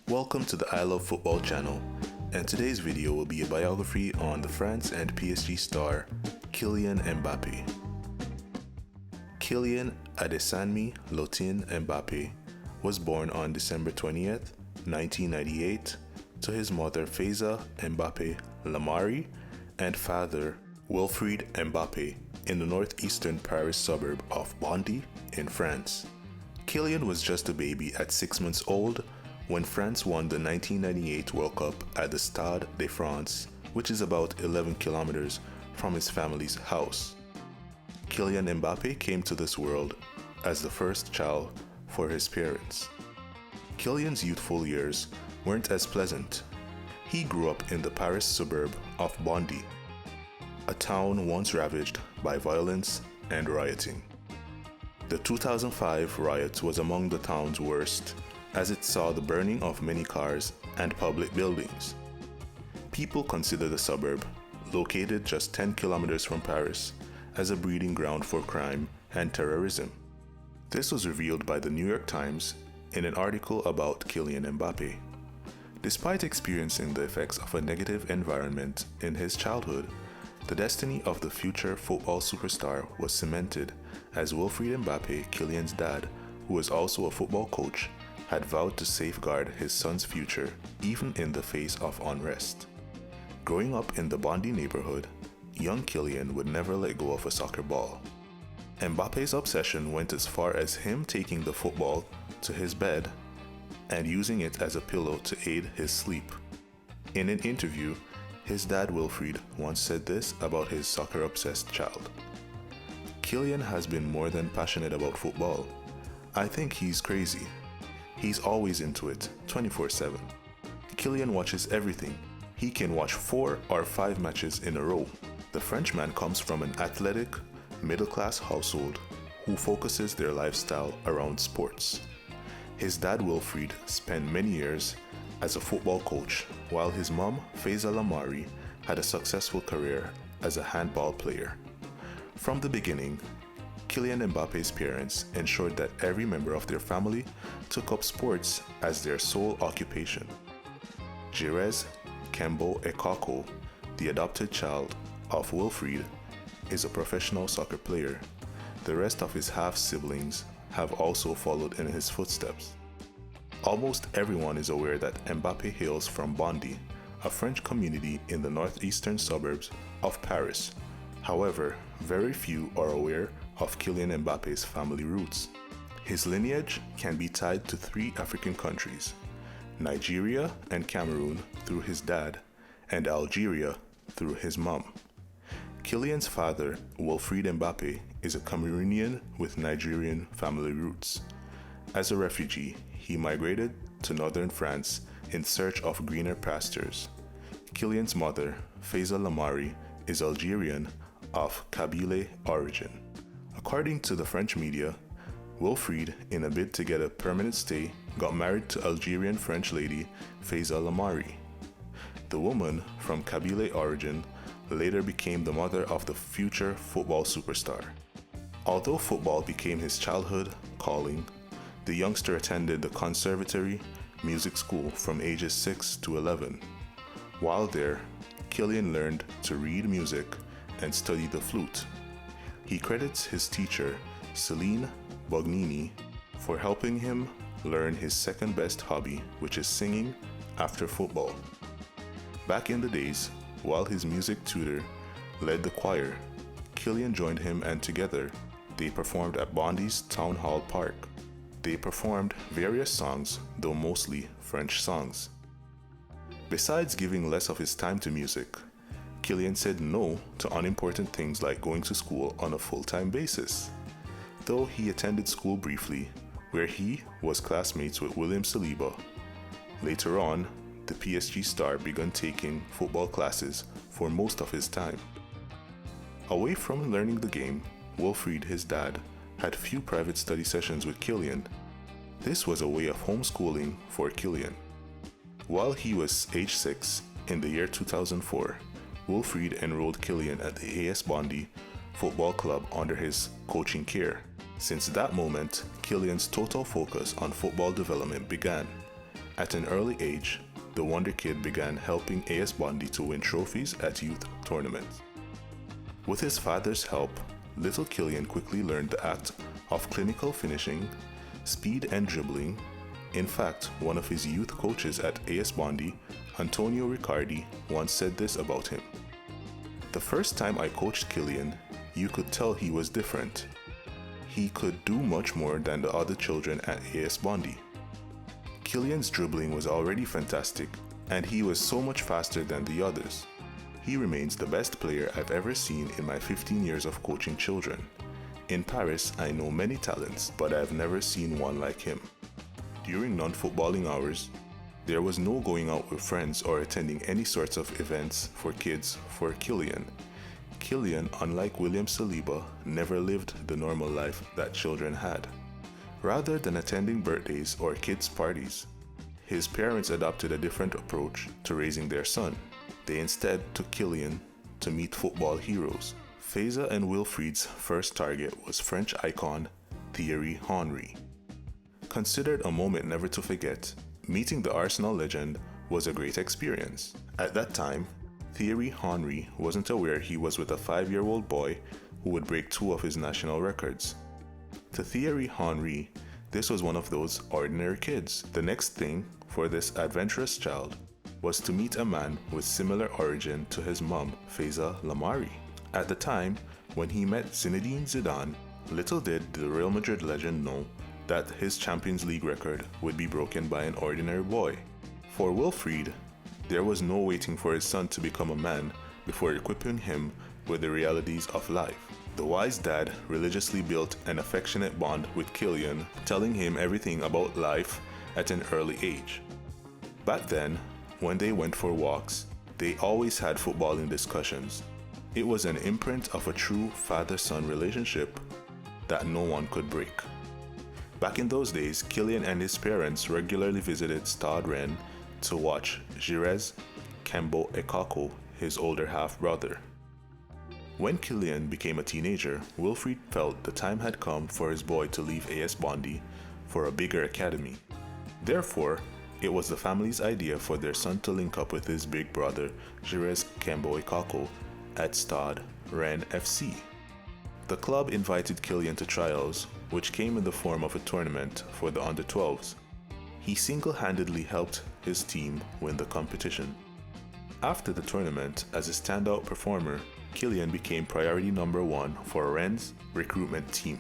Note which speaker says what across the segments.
Speaker 1: Welcome to the I Love Football channel, and today's video will be a biography on the France and PSG star Kylian Mbappe. Kylian Adesanya Lotin Mbappe was born on December 20th, 1998 to his mother Faiza Mbappe Lamari and father Wilfried Mbappe in the northeastern Paris suburb of Bondy in France. Kylian was just a baby at 6 months old when France won the 1998 World Cup at the Stade de France, which is about 11 kilometers from his family's house. Kylian Mbappe came to this world as the first child for his parents. Kylian's youthful years weren't as pleasant. He grew up in the Paris suburb of Bondy, a town once ravaged by violence and rioting. The 2005 riot was among the town's worst, as it saw the burning of many cars and public buildings. People consider the suburb, located just 10 kilometers from Paris, as a breeding ground for crime and terrorism. This was revealed by the New York Times in an article about Kylian Mbappe. Despite experiencing the effects of a negative environment in his childhood, the destiny of the future football superstar was cemented as Wilfried Mbappe, Kylian's dad, who was also a football coach, had vowed to safeguard his son's future even in the face of unrest. Growing up in the Bondy neighborhood, young Kylian would never let go of a soccer ball. Mbappe's obsession went as far as him taking the football to his bed and using it as a pillow to aid his sleep. In an interview, his dad Wilfried once said this about his soccer-obsessed child. "Kylian has been more than passionate about football. I think he's crazy. He's always into it, 24/7. Kylian watches everything. He can watch 4 or 5 matches in a row." The Frenchman comes from an athletic, middle-class household who focuses their lifestyle around sports. His dad Wilfried spent many years as a football coach, while his mom, Faiza Lamari, had a successful career as a handball player. From the beginning, Kylian Mbappe's parents ensured that every member of their family took up sports as their sole occupation. Jerez Kembo Ekako, the adopted child of Wilfried, is a professional soccer player. The rest of his half-siblings have also followed in his footsteps. Almost everyone is aware that Mbappe hails from Bondy, a French community in the northeastern suburbs of Paris. However, very few are aware of Kylian Mbappe's family roots. His lineage can be tied to 3 African countries: Nigeria and Cameroon through his dad, and Algeria through his mom. Kylian's father, Wilfried Mbappe, is a Cameroonian with Nigerian family roots. As a refugee, he migrated to northern France in search of greener pastures. Kylian's mother, Faiza Lamari, is Algerian of Kabyle origin. According to the French media, Wilfried, in a bid to get a permanent stay, got married to Algerian French lady Faiza Lamari. The woman, from Kabyle origin, later became the mother of the future football superstar. Although football became his childhood calling, the youngster attended the conservatory music school from ages 6 to 11. While there, Kylian learned to read music and study the flute. He credits his teacher, Celine Bognini, for helping him learn his second best hobby, which is singing, after football. Back in the days, while his music tutor led the choir, Kylian joined him, and together they performed at Bondy's Town Hall Park. They performed various songs, though mostly French songs. Besides giving less of his time to music, Kylian said no to unimportant things like going to school on a full-time basis. Though he attended school briefly, where he was classmates with William Saliba. Later on, the PSG star began taking football classes for most of his time. Away from learning the game, Wilfried, his dad, had few private study sessions with Kylian. This was a way of homeschooling for Kylian. While he was age 6 in the year 2004, Wilfried enrolled Kylian at the AS Bondy Football Club under his coaching care. Since that moment, Kylian's total focus on football development began. At an early age, the Wonder Kid began helping AS Bondi to win trophies at youth tournaments. With his father's help, little Kylian quickly learned the act of clinical finishing, speed and dribbling. In fact, one of his youth coaches at AS Bondi, Antonio Riccardi, once said this about him: "The first time I coached Kylian, you could tell he was different. He could do much more than the other children at AS Bondi." Kylian's dribbling was already fantastic, and he was so much faster than the others. He remains the best player I've ever seen in my 15 years of coaching children. In Paris, I know many talents, but I've never seen one like him. During non-footballing hours, there was no going out with friends or attending any sorts of events for kids for Kylian. Kylian, unlike William Saliba, never lived the normal life that children had. Rather than attending birthdays or kids' parties, his parents adopted a different approach to raising their son. They instead took Kylian to meet football heroes. Feza and Wilfried's first target was French icon Thierry Henry. Considered a moment never to forget, meeting the Arsenal legend was a great experience. At that time, Thierry Henry wasn't aware he was with a 5-year-old boy who would break 2 of his national records. To Thierry Henry, this was one of those ordinary kids. The next thing for this adventurous child was to meet a man with similar origin to his mom, Feza Lamari. At the time, when he met Zinedine Zidane, little did the Real Madrid legend know that his Champions League record would be broken by an ordinary boy. For Wilfried, there was no waiting for his son to become a man before equipping him with the realities of life. The wise dad religiously built an affectionate bond with Kylian, telling him everything about life at an early age. Back then, when they went for walks, they always had footballing discussions. It was an imprint of a true father-son relationship that no one could break. Back in those days, Kylian and his parents regularly visited Stade Rennes to watch Jirez Kembo Ekako, his older half-brother. When Kylian became a teenager, Wilfried felt the time had come for his boy to leave AS Bondi for a bigger academy. Therefore, it was the family's idea for their son to link up with his big brother, Jirez Kembo Ekako, at Stade Rennes FC. The club invited Kylian to trials, which came in the form of a tournament for the under-12s. He single-handedly helped his team win the competition. After the tournament, as a standout performer, Kylian became priority number 1 for Rennes' recruitment team.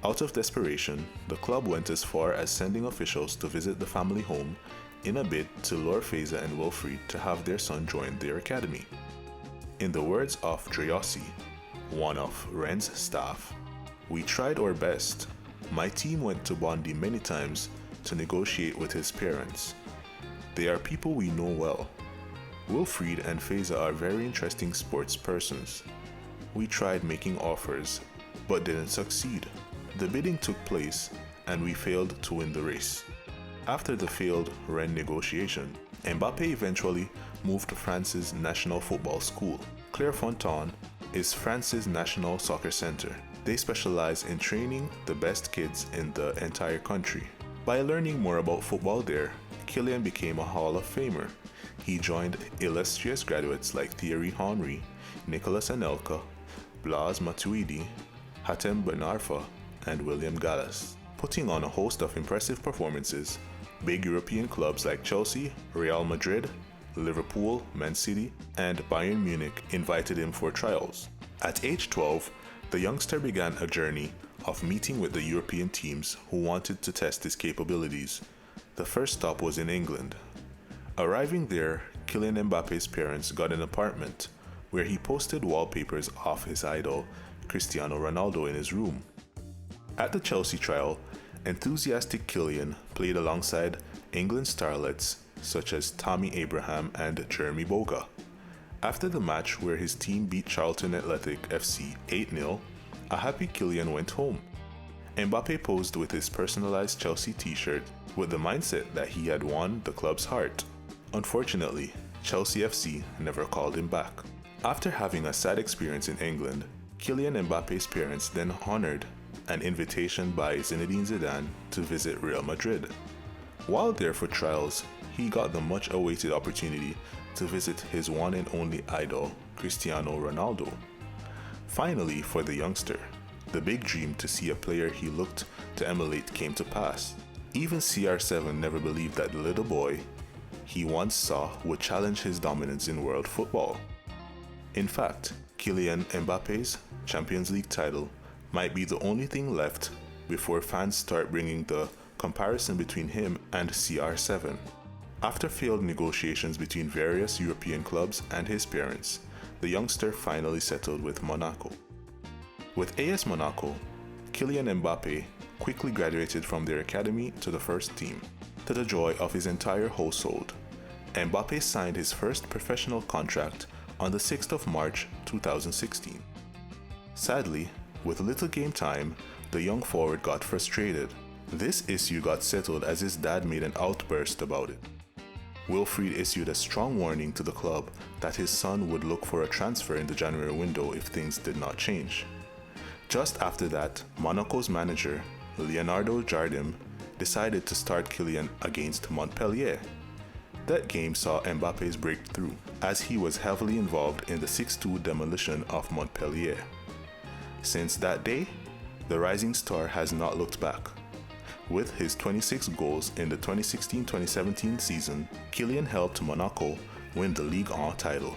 Speaker 1: Out of desperation, the club went as far as sending officials to visit the family home in a bid to lure Feza and Wilfried to have their son join their academy. In the words of Dreyossi, one of Rennes' staff, "We tried our best. My team went to Bondi many times to negotiate with his parents. They are people we know well. Wilfried and Feza are very interesting sports persons. We tried making offers, but didn't succeed. The bidding took place, and we failed to win the race." After the failed Rennes negotiation, Mbappe eventually moved to France's national football school. Clairefontaine is France's national soccer center. They specialize in training the best kids in the entire country. By learning more about football there, Kylian became a Hall of Famer. He joined illustrious graduates like Thierry Henry, Nicolas Anelka, Blaise Matuidi, Hatem Ben Arfa, and William Gallas, putting on a host of impressive performances. Big European clubs like Chelsea, Real Madrid, Liverpool, Man City, and Bayern Munich invited him for trials. At age 12, the youngster began a journey of meeting with the European teams who wanted to test his capabilities. The first stop was in England. Arriving there, Kylian Mbappe's parents got an apartment where he posted wallpapers of his idol, Cristiano Ronaldo, in his room. At the Chelsea trial, enthusiastic Kylian played alongside England starlets such as Tammy Abraham and Jeremy Boga. After the match where his team beat Charlton Athletic FC 8-0, a happy Kylian went home. Mbappe posed with his personalized Chelsea t-shirt with the mindset that he had won the club's heart. Unfortunately, Chelsea FC never called him back. After having a sad experience in England, Kylian Mbappe's parents then honored an invitation by Zinedine Zidane to visit Real Madrid. While there for trials, he got the much awaited opportunity to visit his one and only idol, Cristiano Ronaldo. Finally, for the youngster, the big dream to see a player he looked to emulate came to pass. Even CR7 never believed that the little boy he once saw would challenge his dominance in world football. In fact, Kylian Mbappe's Champions League title might be the only thing left before fans start bringing the comparison between him and CR7. After failed negotiations between various European clubs and his parents, the youngster finally settled with Monaco. With AS Monaco, Kylian Mbappe quickly graduated from their academy to the first team. To the joy of his entire household, Mbappe signed his first professional contract on the 6th of March 2016. Sadly, with little game time, the young forward got frustrated. This issue got settled as his dad made an outburst about it. Wilfried issued a strong warning to the club that his son would look for a transfer in the January window if things did not change. Just after that, Monaco's manager, Leonardo Jardim, decided to start Kylian against Montpellier. That game saw Mbappe's breakthrough, as he was heavily involved in the 6-2 demolition of Montpellier. Since that day, the rising star has not looked back. With his 26 goals in the 2016-2017 season, Kylian helped Monaco win the Ligue 1 title.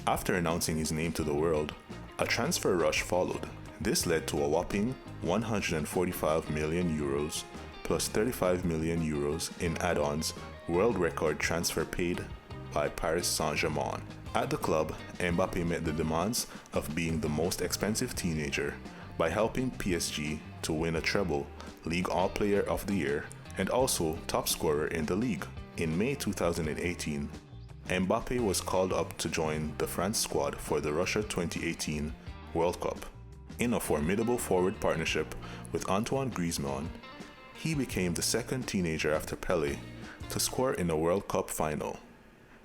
Speaker 1: After announcing his name to the world, a transfer rush followed. This led to a whopping 145 million euros plus 35 million euros in add-ons world record transfer paid by Paris Saint-Germain. At the club, Mbappe met the demands of being the most expensive teenager by helping PSG to win a treble, Ligue 1 Player of the Year, and also top scorer in the league. In May 2018, Mbappe was called up to join the France squad for the Russia 2018 World Cup. In a formidable forward partnership with Antoine Griezmann, he became the second teenager after Pelé to score in a World Cup final,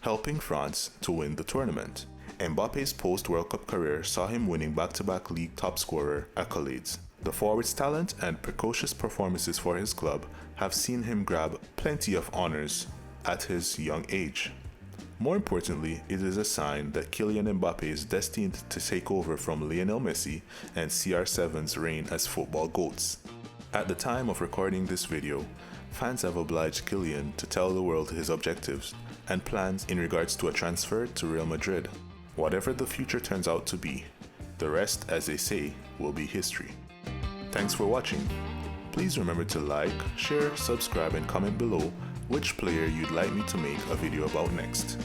Speaker 1: helping France to win the tournament. Mbappe's post-World Cup career saw him winning back-to-back league top scorer accolades. The forward's talent and precocious performances for his club have seen him grab plenty of honors at his young age. More importantly, it is a sign that Kylian Mbappe is destined to take over from Lionel Messi and CR7's reign as football goats. At the time of recording this video, fans have obliged Kylian to tell the world his objectives and plans in regards to a transfer to Real Madrid. Whatever the future turns out to be, the rest, as they say, will be history. Thanks for watching. Please remember to like, share, subscribe, and comment below which player you'd like me to make a video about next.